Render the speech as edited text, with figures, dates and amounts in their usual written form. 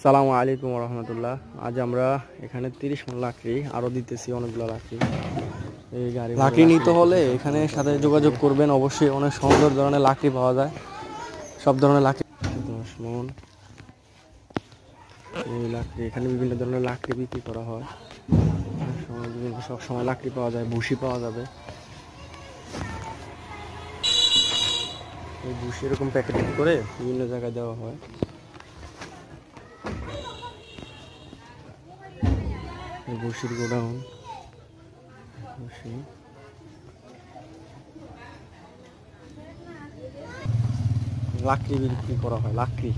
সালামু আলাইকুম রহমতুল্লাহ। আজ আমরা এখানে 30 মণ লাকড়ি আরো দিতেছি, অনেকগুলো লাকড়ি। এই গাড়ি লাকড়ি নিতে হলে এখানে সাথে যোগাযোগ করবেন অবশ্যই। অনেক সুন্দর ধরনের লাকড়ি পাওয়া যায়, সব ধরনের লাকড়ি। 10 মণ এই লাকড়ি, এখানে বিভিন্ন ধরনের লাকড়ি বিক্রি করা হয়। সব সময় লাকড়ি পাওয়া যায়, ভুসি পাওয়া যাবে। এই ভুসি এরকম প্যাকেট করে বিভিন্ন জায়গায় দেওয়া হয়। ভুসির গোডাউন, লাকড়ি বিক্রি করা হয়। লাকড়ি